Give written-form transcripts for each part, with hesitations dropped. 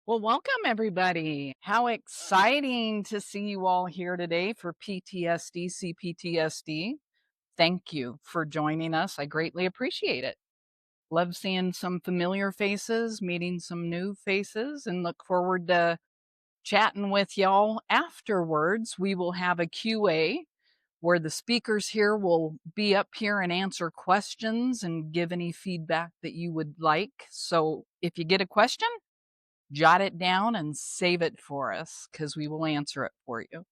Well, welcome everybody. How exciting to see you all here today for PTSD CPTSD. Thank you for joining us. I greatly appreciate it. Love seeing some familiar faces, meeting some new faces, and look forward to chatting with y'all afterwards. We will have a QA where the speakers here will be up here and answer questions and give any feedback that you would like. So if you get a question, jot it down and save it for us because we will answer it for you.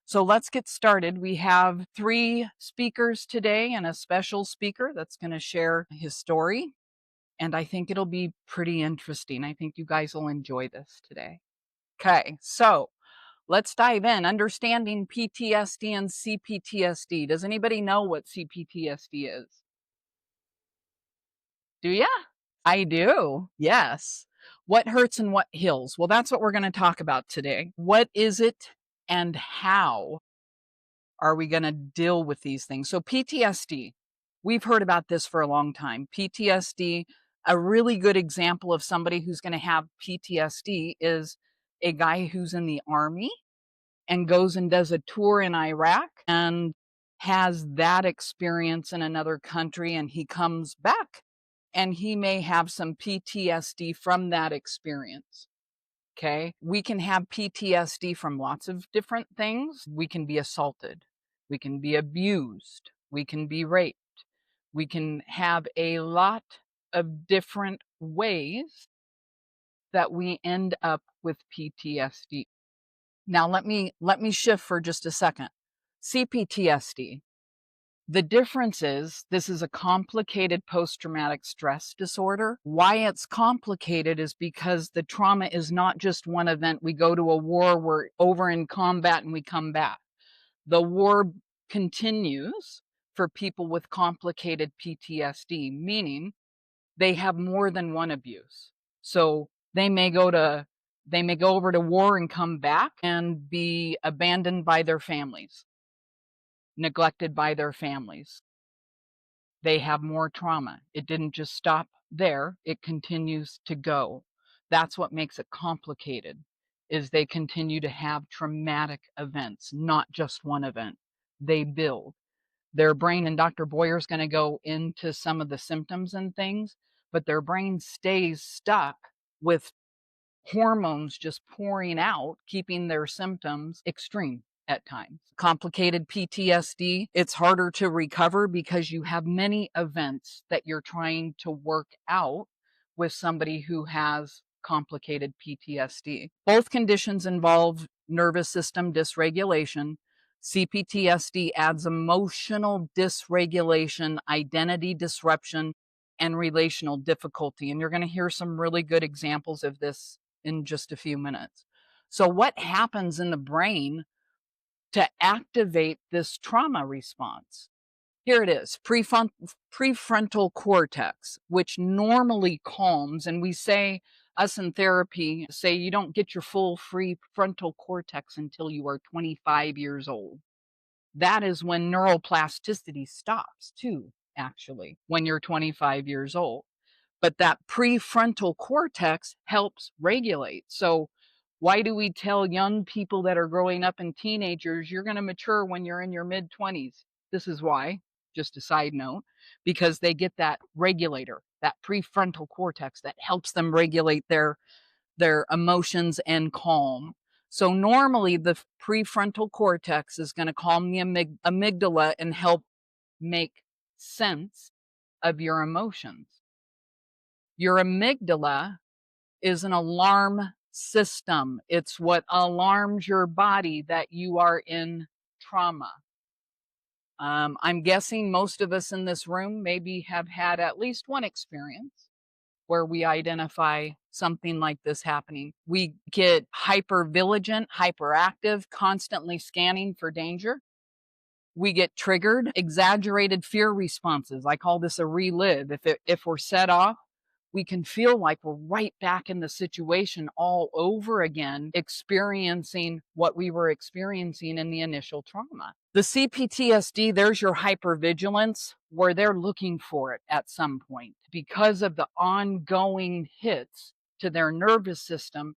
So let's get started. We have three speakers today and a special speaker that's going to share his story. And I think it'll be pretty interesting. I think you guys will enjoy this today. Okay, so let's dive in. Understanding PTSD and CPTSD. Does anybody know what CPTSD is? Do ya? I do. Yes. What hurts and what heals? Well, that's what we're going to talk about today. What is it and how are we going to deal with these things? So, PTSD, we've heard about this for a long time. PTSD, a really good example of somebody who's going to have PTSD is a guy who's in the army and goes and does a tour in Iraq and has that experience in another country, and he comes back and he may have some PTSD from that experience. Okay. We can have PTSD from lots of different things. We can be assaulted. We can be abused. We can be raped. We can have a lot of different ways that we end up with PTSD. Now let me shift for just a second. CPTSD. The difference is this is a complicated post-traumatic stress disorder. Why it's complicated is because the trauma is not just one event. We go to a war, we're over in combat, and we come back. The war continues for people with complicated PTSD, meaning they have more than one abuse. So they may go over to war and come back and be abandoned by their families, neglected by their families. They have more trauma. It didn't just stop there, it continues to go. That's what makes it complicated, is they continue to have traumatic events, not just one event. They build. Their brain, and Dr. Boyer's going to go into some of the symptoms and things, but their brain stays stuck with hormones just pouring out, keeping their symptoms extreme at times. Complicated PTSD, it's harder to recover because you have many events that you're trying to work out with somebody who has complicated PTSD. Both conditions involve nervous system dysregulation. CPTSD adds emotional dysregulation, identity disruption, and relational difficulty. And you're going to hear some really good examples of this in just a few minutes. So what happens in the brain to activate this trauma response? Here it is, prefrontal cortex, which normally calms, and we say, us in therapy say you don't get your full free frontal cortex until you are 25 years old. That is when neuroplasticity stops too, actually, when you're 25 years old. But that prefrontal cortex helps regulate. So why do we tell young people that are growing up and teenagers, you're going to mature when you're in your mid 20s? This is why, just a side note, because they get that regulator, that prefrontal cortex that helps them regulate their emotions and calm. So normally the prefrontal cortex is going to calm the amygdala and help make sense of your emotions. Your amygdala is an alarm system. It's what alarms your body that you are in trauma. I'm guessing most of us in this room maybe have had at least one experience where we identify something like this happening. We get hypervigilant, hyperactive, constantly scanning for danger. We get triggered, exaggerated fear responses. I call this a relive. If we're set off, we can feel like we're right back in the situation all over again, experiencing what we were experiencing in the initial trauma. The CPTSD, there's your hypervigilance, where they're looking for it at some point because of the ongoing hits to their nervous system.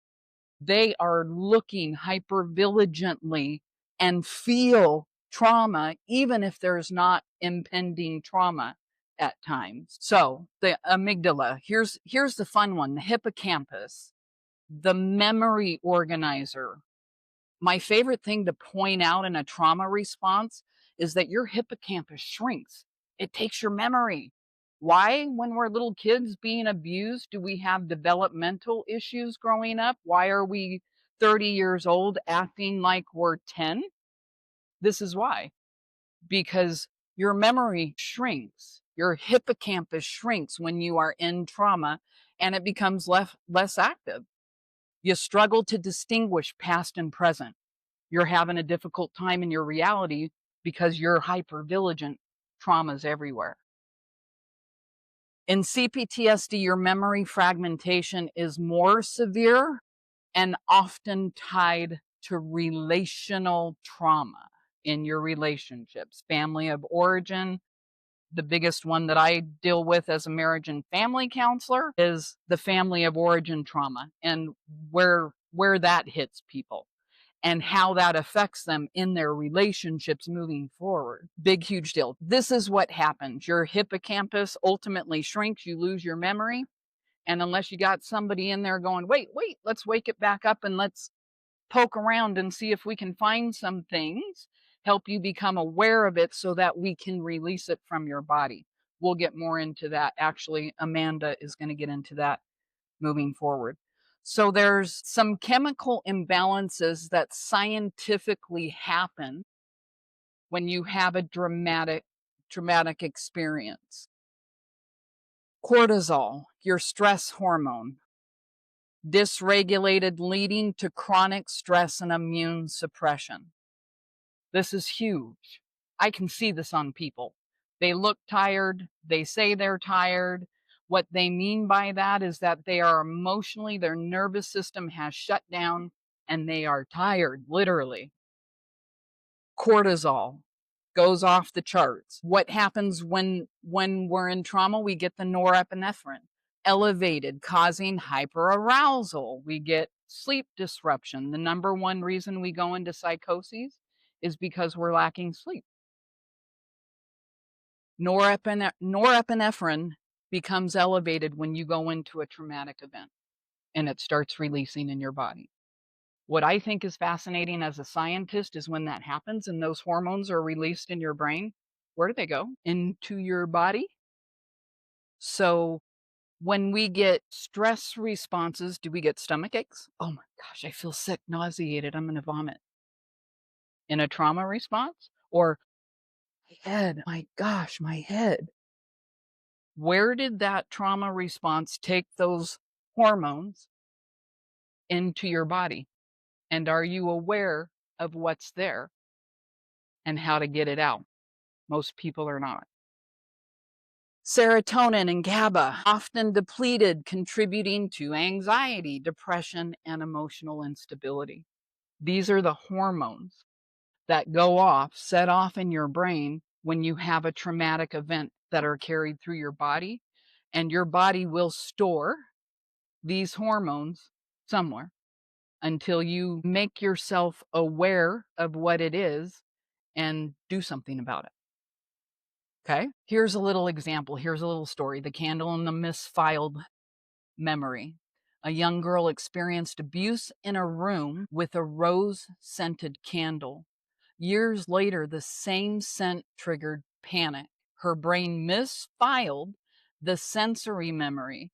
They are looking hyper vigilantly and feel trauma, even if there's not impending trauma at times. So the amygdala, here's the fun one, the hippocampus, the memory organizer. My favorite thing to point out in a trauma response is that your hippocampus shrinks. It takes your memory. Why, when we're little kids being abused, do we have developmental issues growing up? Why are we 30 years old acting like we're 10? This is why. Because your memory shrinks. Your hippocampus shrinks when you are in trauma and it becomes less active. You struggle to distinguish past and present. You're having a difficult time in your reality because you're hyper vigilant. Trauma's everywhere. In CPTSD, your memory fragmentation is more severe and often tied to relational trauma in your relationships. Family of origin, the biggest one that I deal with as a marriage and family counselor is the family of origin trauma and where that hits people and how that affects them in their relationships moving forward. Big, huge deal. This is what happens. Your hippocampus ultimately shrinks, you lose your memory. And unless you got somebody in there going, wait, let's wake it back up and let's poke around and see if we can find some things, help you become aware of it so that we can release it from your body. We'll get more into that. Actually, Amanda is going to get into that moving forward. So there's some chemical imbalances that scientifically happen when you have a traumatic experience. Cortisol, your stress hormone, dysregulated, leading to chronic stress and immune suppression. This is huge. I can see this on people. They look tired. They say they're tired. What they mean by that is that they are emotionally, their nervous system has shut down and they are tired, literally. Cortisol goes off the charts. What happens when we're in trauma? We get the norepinephrine elevated, causing hyperarousal. We get sleep disruption. The number one reason we go into psychoses is because we're lacking sleep. Norepinephrine becomes elevated when you go into a traumatic event and it starts releasing in your body. What I think is fascinating as a scientist is when that happens and those hormones are released in your brain, where do they go? Into your body. So when we get stress responses, do we get stomach aches? Oh my gosh, I feel sick, nauseated, I'm going to vomit. In a trauma response? Or my head, my gosh, my head. Where did that trauma response take those hormones into your body? And are you aware of what's there and how to get it out? Most people are not. Serotonin and GABA, often depleted, contributing to anxiety, depression, and emotional instability. These are the hormones that go off, set off in your brain when you have a traumatic event that are carried through your body, and your body will store these hormones somewhere until you make yourself aware of what it is and do something about it. Okay? Here's a little example. Here's a little story. The candle and the misfiled memory. A young girl experienced abuse in a room with a rose-scented candle. Years later, the same scent triggered panic. Her brain misfiled the sensory memory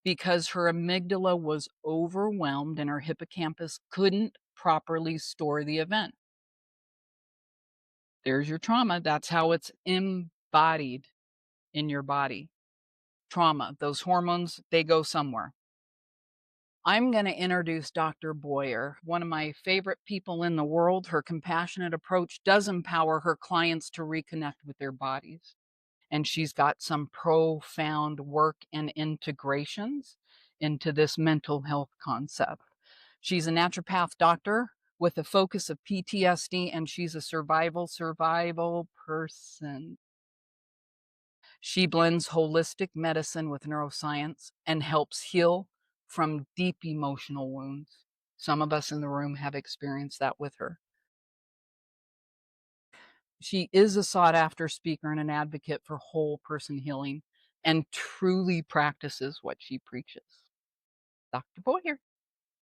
because her amygdala was overwhelmed and her hippocampus couldn't properly store the event. There's your trauma. That's how it's embodied in your body. Trauma, those hormones, they go somewhere. I'm going to introduce Dr. Boyer, one of my favorite people in the world. Her compassionate approach does empower her clients to reconnect with their bodies. And she's got some profound work and integrations into this mental health concept. She's a naturopath doctor with a focus of PTSD, and she's a survival person. She blends holistic medicine with neuroscience and helps heal from deep emotional wounds. Some of us in the room have experienced that with her. She is a sought after speaker and an advocate for whole person healing and truly practices what she preaches. Dr. Boyer.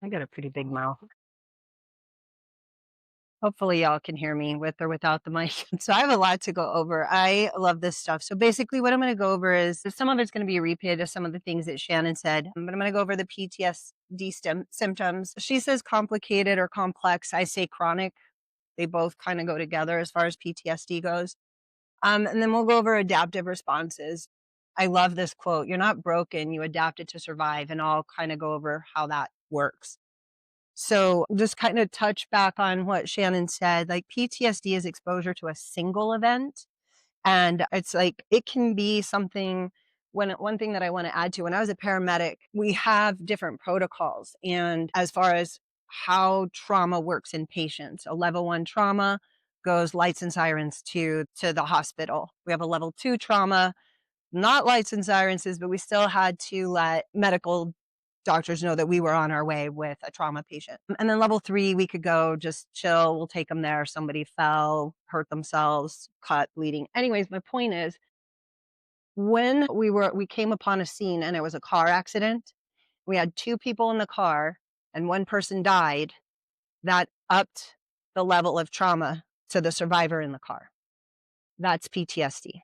I got a pretty big mouth. Hopefully, y'all can hear me with or without the mic. So, I have a lot to go over. I love this stuff. So, basically, what I'm going to go over is some of it's going to be a repeat of some of the things that Shannon said, but I'm going to go over the PTSD symptoms. She says complicated or complex. I say chronic. They both kind of go together as far as PTSD goes. And then we'll go over adaptive responses. I love this quote: "You're not broken, you adapted to survive." And I'll kind of go over how that works. So just kind of touch back on what Shannon said, like PTSD is exposure to a single event. And it's like, it can be something. One thing that I want to add to, when I was a paramedic, we have different protocols. And as far as how trauma works in patients, a level 1 trauma goes lights and sirens to the hospital. We have a level 2 trauma, not lights and sirens, but we still had to let medical doctors know that we were on our way with a trauma patient. And then level 3, we could go just chill. We'll take them there. Somebody fell, hurt themselves, cut, bleeding. Anyways, my point is, when we came upon a scene and it was a car accident, we had 2 people in the car and 1 person died, that upped the level of trauma to the survivor in the car. That's PTSD.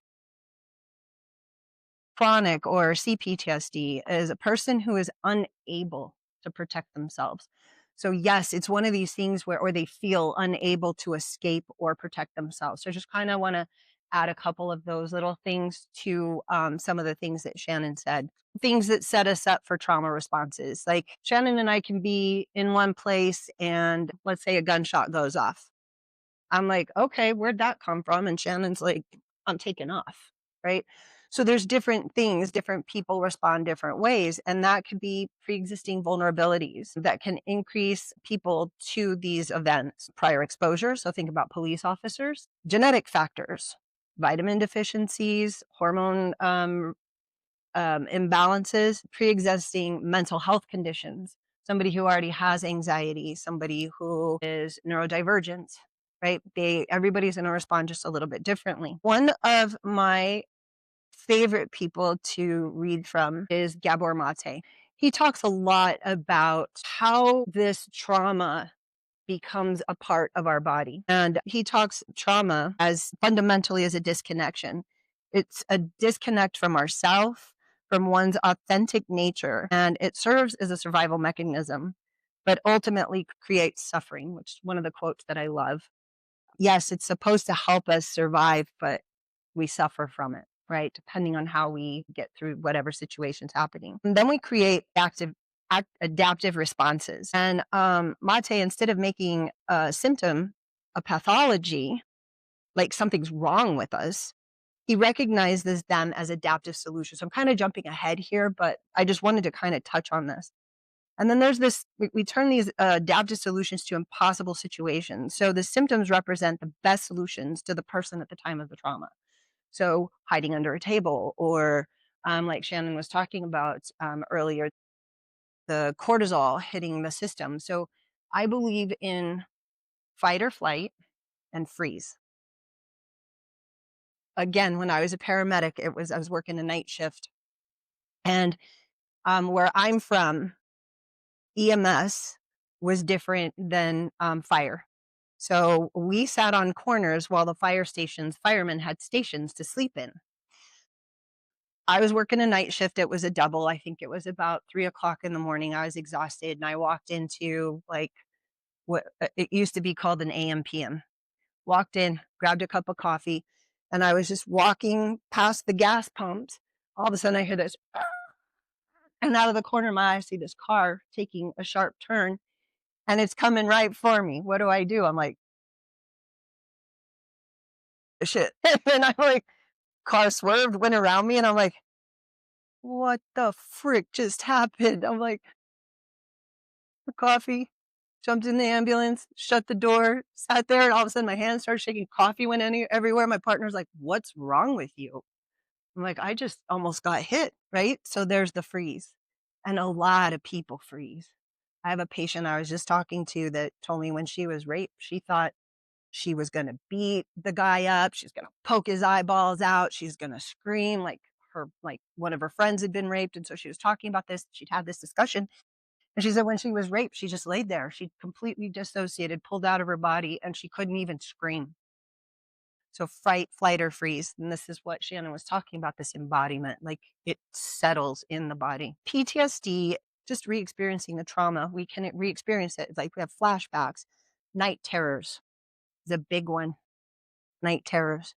Chronic or CPTSD is a person who is unable to protect themselves. So yes, it's one of these things where, or they feel unable to escape or protect themselves. So I just kind of want to add a couple of those little things to some of the things that Shannon said. Things that set us up for trauma responses. Like Shannon and I can be in one place and let's say a gunshot goes off. I'm like, okay, where'd that come from? And Shannon's like, I'm taking off, right? So there's different things, different people respond different ways. And that could be pre-existing vulnerabilities that can increase people to these events. Prior exposure, so think about police officers. Genetic factors, vitamin deficiencies, hormone imbalances, pre-existing mental health conditions, somebody who already has anxiety, somebody who is neurodivergent, right? Everybody's going to respond just a little bit differently. One of my favorite people to read from is Gabor Mate. He talks a lot about how this trauma becomes a part of our body. And he talks trauma as fundamentally as a disconnection. It's a disconnect from ourself, from one's authentic nature, and it serves as a survival mechanism, but ultimately creates suffering, which is one of the quotes that I love. Yes, it's supposed to help us survive, but we suffer from it, right? Depending on how we get through whatever situation's happening. And then we create adaptive responses. And Mate, instead of making a symptom a pathology, like something's wrong with us, he recognizes them as adaptive solutions. So I'm kind of jumping ahead here, but I just wanted to kind of touch on this. And then there's this, we turn these adaptive solutions to impossible situations. So the symptoms represent the best solutions to the person at the time of the trauma. So hiding under a table, or like Shannon was talking about earlier, the cortisol hitting the system. So I believe in fight or flight and freeze. Again, when I was a paramedic, I was working a night shift. And where I'm from, EMS was different than fire. So we sat on corners while the firemen had stations to sleep in. I was working a night shift. It was a double. I think it was about 3:00 in the morning. I was exhausted and I walked into like what it used to be called an AM PM. Walked in, grabbed a cup of coffee, and I was just walking past the gas pumps. All of a sudden I hear this, and out of the corner of my eye, I see this car taking a sharp turn and it's coming right for me. What do I do? I'm like, shit. And then I'm like, car swerved, went around me, and I'm like, what the frick just happened? I'm like, coffee, jumped in the ambulance, shut the door, sat there, and all of a sudden my hands started shaking. Coffee went everywhere. My partner's like, what's wrong with you? I'm like, I just almost got hit, right? So there's the freeze. And a lot of people freeze. I have a patient I was just talking to that told me when she was raped, she thought she was going to beat the guy up. She's going to poke his eyeballs out. She's going to scream like one of her friends had been raped. And so she was talking about this. She'd had this discussion. And she said when she was raped, she just laid there. She completely dissociated, pulled out of her body, and she couldn't even scream. So fight, flight, or freeze. And this is what Shannon was talking about, this embodiment, like it settles in the body. PTSD, just re-experiencing the trauma, we can re-experience it. Like we have flashbacks, night terrors is a big one. Night terrors,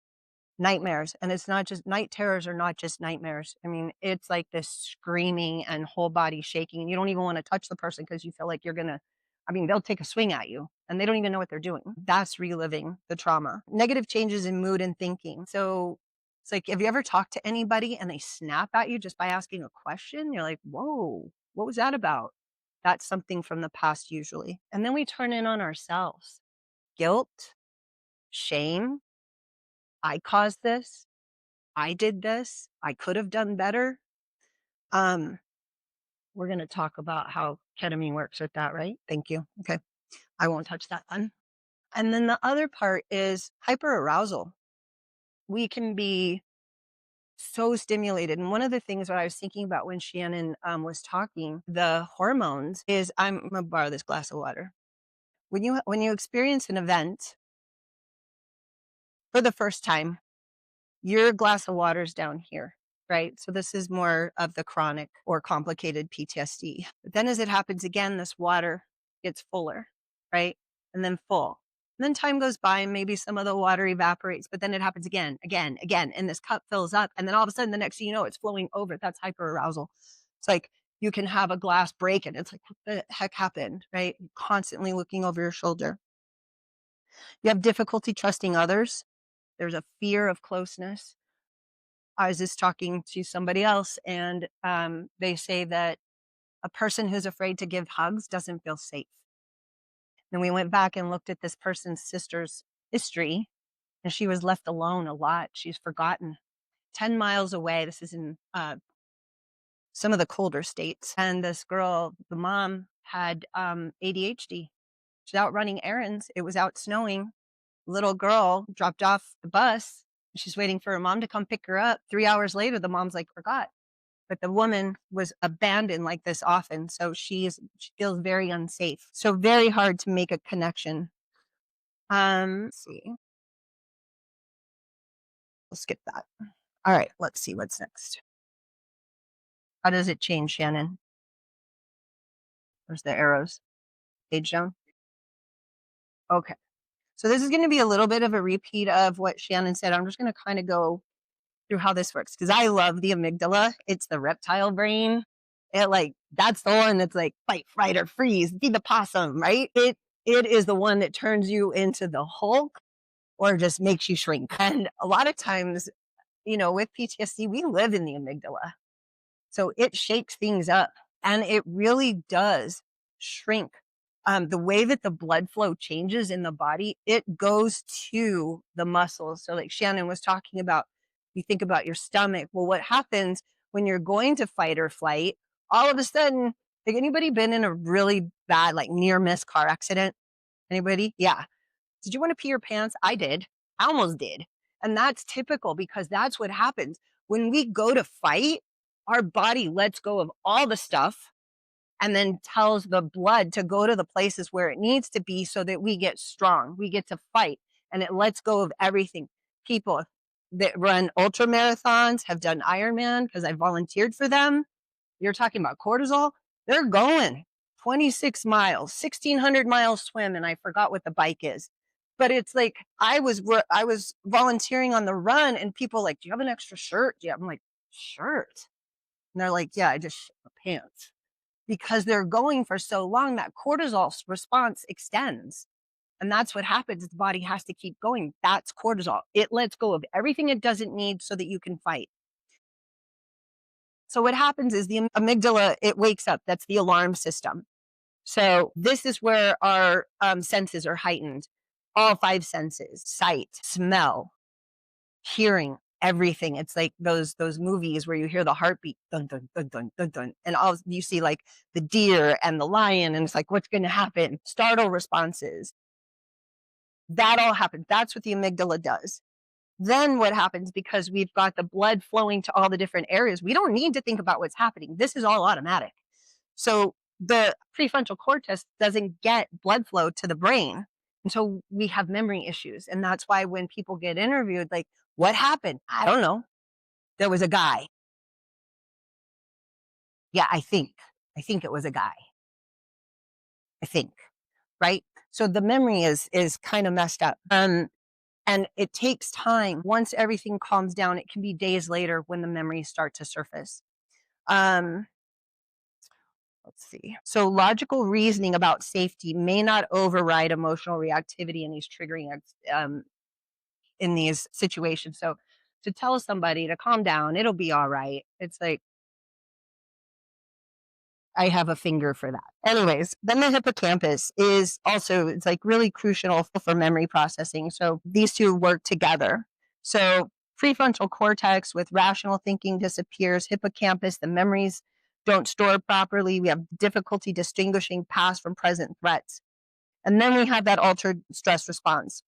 nightmares. And it's not just night terrors are not just nightmares. I mean, it's like this screaming and whole body shaking. And you don't even want to touch the person because you feel like you're going to, I mean, they'll take a swing at you and they don't even know what they're doing. That's reliving the trauma. Negative changes in mood and thinking. So it's like, have you ever talked to anybody and they snap at you just by asking a question? You're like, whoa, what was that about? That's something from the past usually. And then we turn in on ourselves. Guilt, shame. I caused this. I did this. I could have done better. Um, we're going to talk about how ketamine works with that, right? Thank you. Okay. I won't touch that one. And then the other part is hyperarousal. We can be so stimulated. And one of the things that I was thinking about when Shannon was talking, the hormones is I'm going to borrow this glass of water. When you experience an event for the first time, your glass of water is down here, right? So this is more of the chronic or complicated PTSD. But then as it happens again, this water gets fuller, right? And then full. And then time goes by and maybe some of the water evaporates, but then it happens again, again, again. And this cup fills up. And then all of a sudden, the next thing you know, it's flowing over. That's hyperarousal. It's like you can have a glass break and it's like, what the heck happened, right? Constantly looking over your shoulder. You have difficulty trusting others. There's a fear of closeness. I was just talking to somebody else, and they say that a person who's afraid to give hugs doesn't feel safe. And we went back and looked at this person's sister's history, and she was left alone a lot. She's forgotten. 10 miles away, this is in some of the colder states. And this girl, the mom, had ADHD. She's out running errands. It was out snowing. Little girl dropped off the bus. She's waiting for her mom to come pick her up. 3 hours later, the mom's like, forgot. But the woman was abandoned like this often. So she feels very unsafe. So very hard to make a connection. Let's see. We'll skip that. All right, let's see what's next. How does it change, Shannon? Where's the arrows? Page down? Okay. So this is going to be a little bit of a repeat of what Shannon said. I'm just going to kind of go through how this works because I love the amygdala. It's the reptile brain. That's the one that's like fight, fright, or freeze. Be the possum, right? It is the one that turns you into the Hulk or just makes you shrink. And a lot of times, with PTSD, we live in the amygdala. So it shakes things up and it really does shrink. The way that the blood flow changes in the body, it goes to the muscles. So like Shannon was talking about, you think about your stomach. Well, what happens when you're going to fight or flight, all of a sudden, like anybody been in a really bad, like near miss car accident? Anybody? Yeah. Did you want to pee your pants? I did. I almost did. And that's typical because that's what happens. When we go to fight, our body lets go of all the stuff and then tells the blood to go to the places where it needs to be so that we get strong. We get to fight and it lets go of everything. People that run ultra marathons have done Ironman because I volunteered for them. You're talking about cortisol. They're going 26 miles, 1,600 miles swim. And I forgot what the bike is. But it's like I was volunteering on the run and people like, do you have an extra shirt? Yeah. I'm like, shirt. And they're like, yeah, I just shit my pants. Because they're going for so long, that cortisol response extends. And that's what happens. The body has to keep going. That's cortisol. It lets go of everything it doesn't need so that you can fight. So what happens is the amygdala, it wakes up. That's the alarm system. So this is where our senses are heightened. All 5 senses: sight, smell, hearing, everything. It's like those movies where you hear the heartbeat, dun dun dun dun dun dun, and all you see like the deer and the lion, and it's like, what's going to happen? Startle responses. That all happens. That's what the amygdala does. Then what happens, because we've got the blood flowing to all the different areas, we don't need to think about what's happening. This is all automatic. So the prefrontal cortex doesn't get blood flow to the brain. And so we have memory issues. And that's why when people get interviewed, like, what happened? I don't know. There was a guy. Yeah, I think. I think it was a guy. I think. Right. So the memory is kind of messed up. And it takes time. Once everything calms down, it can be days later when the memories start to surface. Um, let's see. So logical reasoning about safety may not override emotional reactivity in these in these situations. So to tell somebody to calm down, it'll be all right. It's like, I have a finger for that. Anyways, then the hippocampus is also, it's like really crucial for memory processing. So these two work together. So prefrontal cortex with rational thinking disappears. Hippocampus, the memories don't store properly. We have difficulty distinguishing past from present threats. And then we have that altered stress response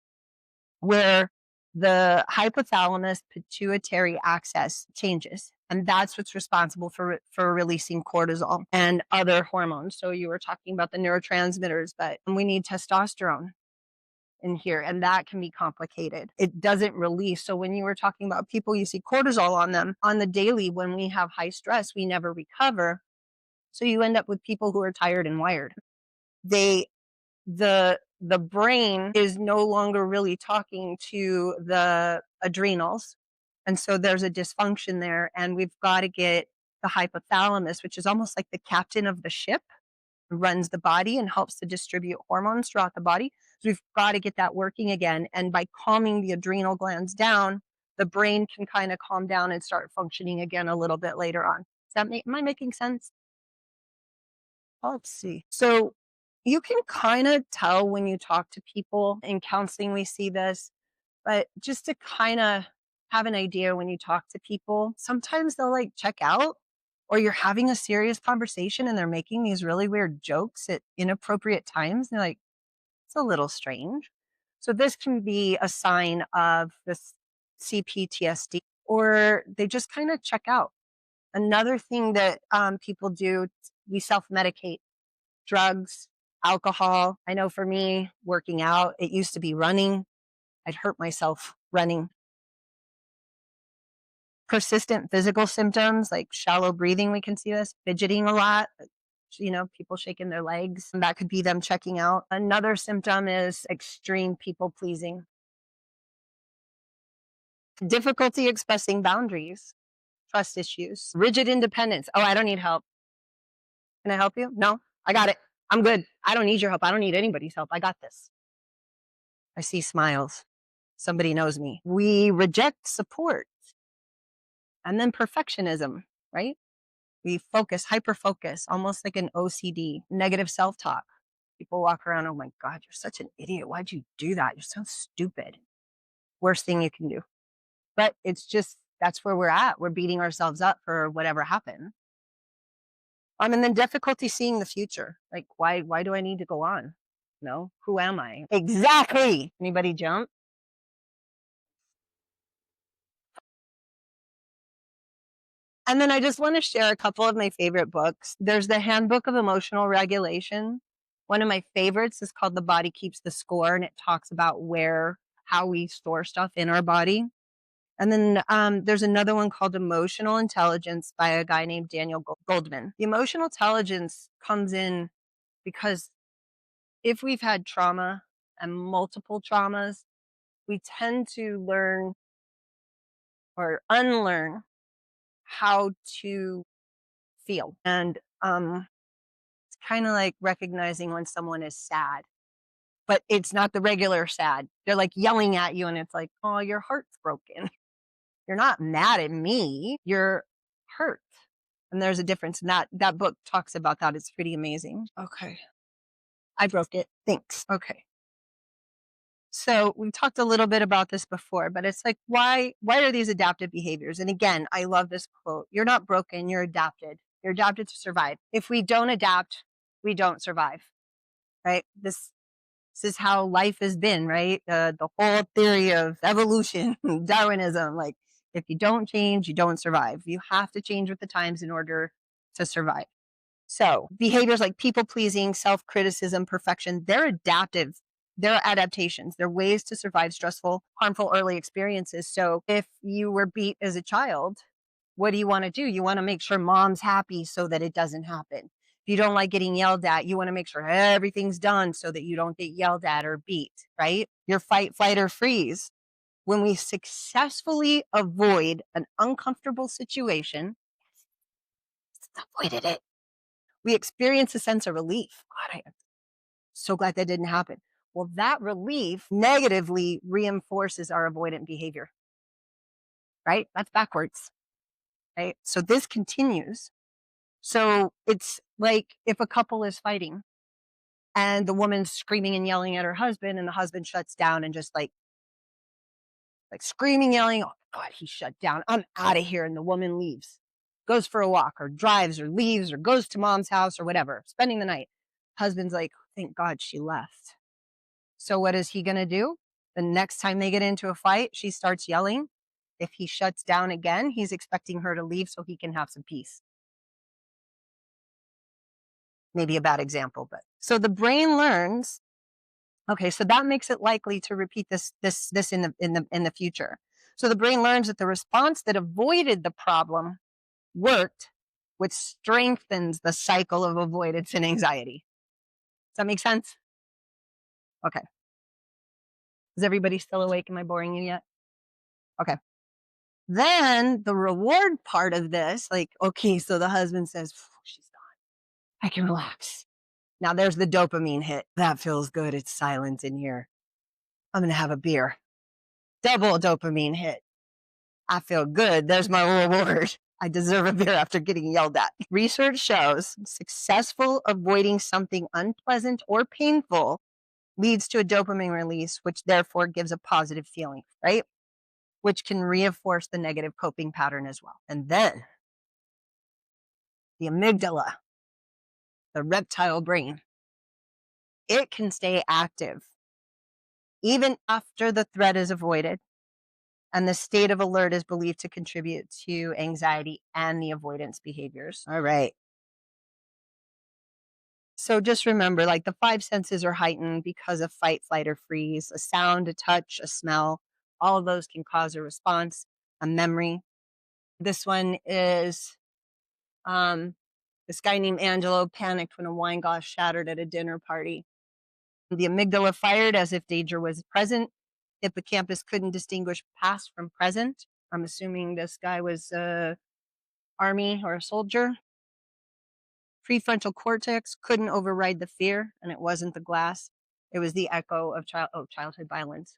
where the hypothalamus pituitary axis changes. And that's what's responsible for releasing cortisol and other hormones. So you were talking about the neurotransmitters, but we need testosterone in here, and that can be complicated. It doesn't release. So when you were talking about people, you see cortisol on them on the daily. When we have high stress, we never recover. So you end up with people who are tired and wired. They the brain is no longer really talking to the adrenals. And so there's a dysfunction there. And we've got to get the hypothalamus, which is almost like the captain of the ship, runs the body and helps to distribute hormones throughout the body. So we've got to get that working again. And by calming the adrenal glands down, the brain can kind of calm down and start functioning again a little bit later on. Am I making sense? Let's see. So you can kind of tell when you talk to people in counseling, we see this, but just to kind of have an idea when you talk to people, sometimes they'll like check out, or you're having a serious conversation and they're making these really weird jokes at inappropriate times. And they're like, it's a little strange. So this can be a sign of this CPTSD, or they just kind of check out. Another thing that people do, we self medicate. Drugs, alcohol. I know for me, working out, it used to be running. I'd hurt myself running. Persistent physical symptoms like shallow breathing, we can see this, fidgeting a lot, people shaking their legs. And that could be them checking out. Another symptom is extreme people pleasing, difficulty expressing boundaries, trust issues, rigid independence. Oh, I don't need help. Can I help you? No, I got it. I'm good. I don't need your help. I don't need anybody's help. I got this. I see smiles. Somebody knows me. We reject support. And then perfectionism, right? We focus, hyper focus, almost like an OCD, negative self talk. People walk around, oh my God, you're such an idiot. Why'd you do that? You're so stupid. Worst thing you can do. But it's just, that's where we're at. We're beating ourselves up for whatever happened. And then difficulty seeing the future. Like, why do I need to go on? No, who am I? Exactly. Anybody jump? And then I just want to share a couple of my favorite books. There's the Handbook of Emotional Regulation. One of my favorites is called The Body Keeps the Score, and it talks about how we store stuff in our body. And then there's another one called Emotional Intelligence by a guy named Daniel Goldman. The emotional intelligence comes in because if we've had trauma and multiple traumas, we tend to learn or unlearn how to feel. And it's kind of like recognizing when someone is sad, but it's not the regular sad. They're like yelling at you, and it's like, oh, your heart's broken. You're not mad at me. You're hurt. And there's a difference. And that book talks about that. It's pretty amazing. Okay. I broke it. Thanks. Okay. So we talked a little bit about this before, but it's like, why are these adaptive behaviors? And again, I love this quote. You're not broken, you're adapted. You're adapted to survive. If we don't adapt, we don't survive. Right? This is how life has been, right? The whole theory of evolution, Darwinism, like if you don't change, you don't survive. You have to change with the times in order to survive. So behaviors like people pleasing, self criticism, perfection, they're adaptive. They're adaptations. They're ways to survive stressful, harmful early experiences. So if you were beat as a child, what do you want to do? You want to make sure mom's happy so that it doesn't happen. If you don't like getting yelled at, you want to make sure everything's done so that you don't get yelled at or beat, right? Your fight, flight, or freeze. When we successfully avoid an uncomfortable situation, avoided it, we experience a sense of relief. God, I'm so glad that didn't happen. Well, that relief negatively reinforces our avoidant behavior, right? That's backwards, right? So this continues. So it's like if a couple is fighting and the woman's screaming and yelling at her husband and the husband shuts down and just like screaming, yelling, oh God, he shut down. I'm out of here. And the woman leaves, goes for a walk or drives or leaves or goes to mom's house or whatever, spending the night. Husband's like, thank God she left. So what is he going to do? The next time they get into a fight, she starts yelling. If he shuts down again, he's expecting her to leave so he can have some peace. Maybe a bad example, but so the brain learns. Okay, so that makes it likely to repeat this in the future. So the brain learns that the response that avoided the problem worked, which strengthens the cycle of avoidance and anxiety. Does that make sense? Okay. Is everybody still awake? Am I boring you yet? Okay. Then the reward part of this, like, okay, so the husband says, she's gone. I can relax. Now there's the dopamine hit. That feels good. It's silent in here. I'm going to have a beer. Double dopamine hit. I feel good. There's my reward. I deserve a beer after getting yelled at. Research shows successful avoiding something unpleasant or painful leads to a dopamine release, which therefore gives a positive feeling, right? Which can reinforce the negative coping pattern as well. And then the amygdala, the reptile brain, it can stay active even after the threat is avoided. And the state of alert is believed to contribute to anxiety and the avoidance behaviors. All right. So just remember, like the five senses are heightened because of fight, flight, or freeze. A sound, a touch, a smell, all of those can cause a response, a memory. This one is this guy named Angelo panicked when a wine glass shattered at a dinner party. The amygdala fired as if danger was present. Hippocampus couldn't distinguish past from present. I'm assuming this guy was army or a soldier. Prefrontal cortex couldn't override the fear, and it wasn't the glass. It was the echo of childhood violence.